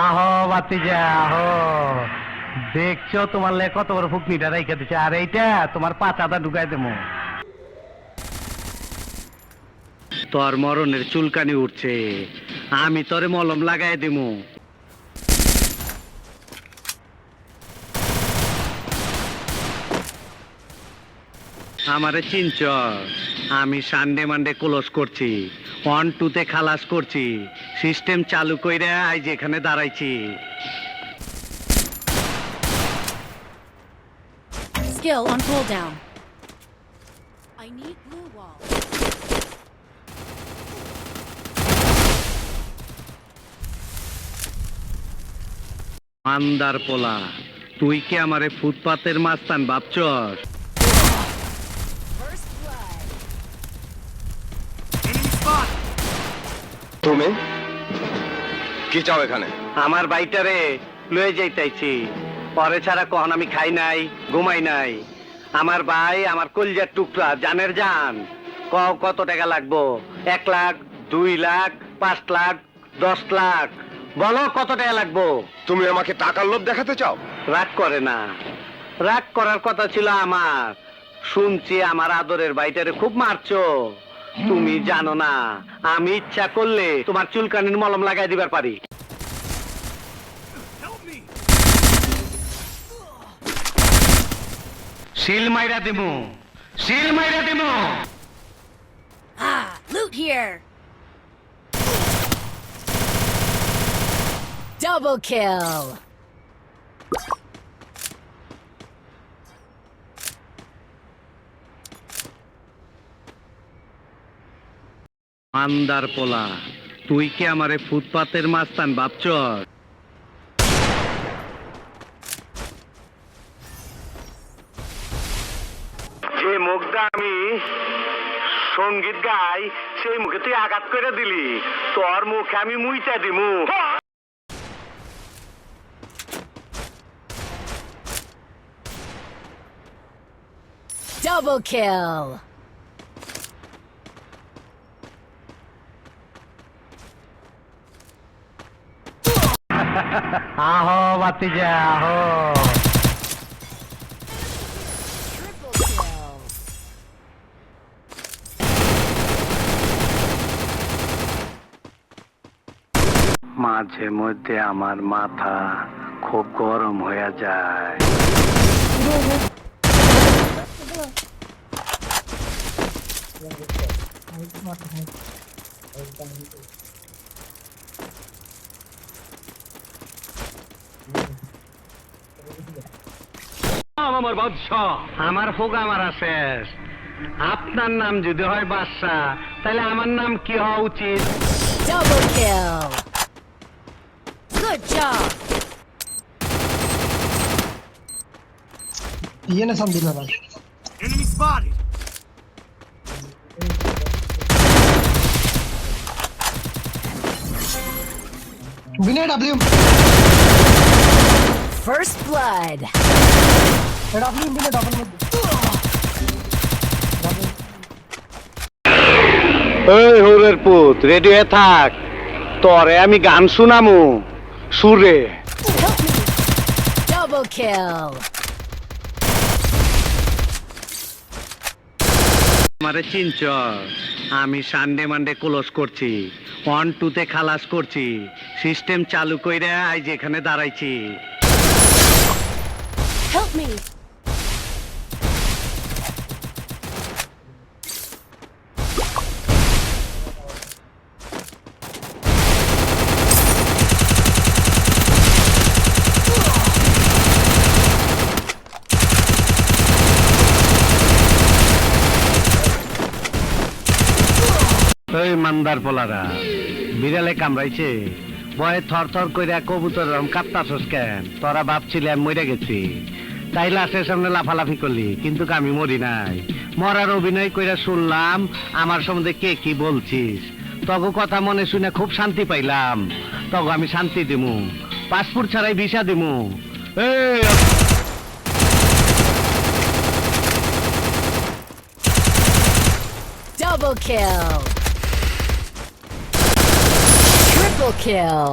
আহো বাতিজা আহো, দেখছো তোমার লে কত বড় ফুকনিটা রেখে দিচ্ছে, আর এইটা তোমার পাচাটা ঢুকাই দেবো। তোর মরণের চুলকানি উঠছে, আমি তোরে মলম লাগাই দিমু। আমারে চিনচ, আমি সানডে মানডে ক্লোজ করছি, 1-2 খালাস করছি, সিস্টেম চালু কইরা আজ এখানে দাঁড়াইছি। Skill on cooldown. I need blue wall. আন্দার পোলা, তুই কি আমারে ফুটপাতের মাস্তান ভাবছস? First blood. তুমি কি চাও এখানে? আমার বাইটারে লয়ে যাইতাইছি, পরে ছাড়া কখন আমি খাই নাই ঘুমাই নাই। আমার ভাই আমার কলজার টুকরা, জানের জান। কত টাকা লাগবো? 1 লাখ, 2 লাখ, 5 লাখ, 10 লাখ, বলো কত টাকা লাগবো? তুমি আমাকে টাকার লোভ দেখাতে চাও? রাগ করে না, রাগ করার কথা ছিল আমার। শুনছি আমার আদরের বাইটারে খুব মারছো। তুমি জানো না, আমি ইচ্ছা করলে তোমার চুলকানির মলম লাগাই দিবার পারি। শিল মাইরা দিমু, শিল মাইরা দিমু। Ah, loot here. Double kill. আন্দার পোলা, তুই কি আমারে ফুটপাতের মাস্তান ভাবছস? যে মুখটা আমি সঙ্গীত গাই, সেই মুখে তুই আঘাত করে দিলি। তোর মুখে আমি মুইটা দিমু। Double kill. আহো বাতিজা আহো। Triple kill. মাঝে মধ্যে আমার মাথা খুব গরম হয়ে যায়। আমার বাদশাহ, আমার হোগা মারা শেষ। আপনার নাম যদি হয় বাদশাহ, তাহলে আমার নাম কি হওয়া উচিত? Double kill. Good job. Tiene Sandila bhai. Enemy spotted. Vinay W. First blood. W Vinay double mode. এই হোরের পুত, রেডি হয়ে থাক, তোরে আমি গান শুনামু সুরে। Help me. Double kill. আমারে চিনচ, আমি সানডে মানডে ক্লোজ করছি, 1-2 খালাস করছি, সিস্টেম চালু কইরা আজ এখানে দাঁড়াইছি। Help me. ওই মান্দার পোলারা, বিড়ালে কামড়াইছে, ভয়ে থর থর কইরা কবুতর কাঁপতাছস কেন? তোরা ভাবছিলি আমি মরে গেছি, তাই লাশের সামনে লাফালাফি করলি, কিন্তু আমি মরি নাই। মরার অভিনয় কইরা শুনলাম আমার সম্বন্ধে কে কি বলছিস। তগো কথা মনে শুনে খুব শান্তি পাইলাম। তগো আমি শান্তি দিমু, পাসপোর্ট ছাড়াই ভিসা দিমু। এই Double kill. Triple kill.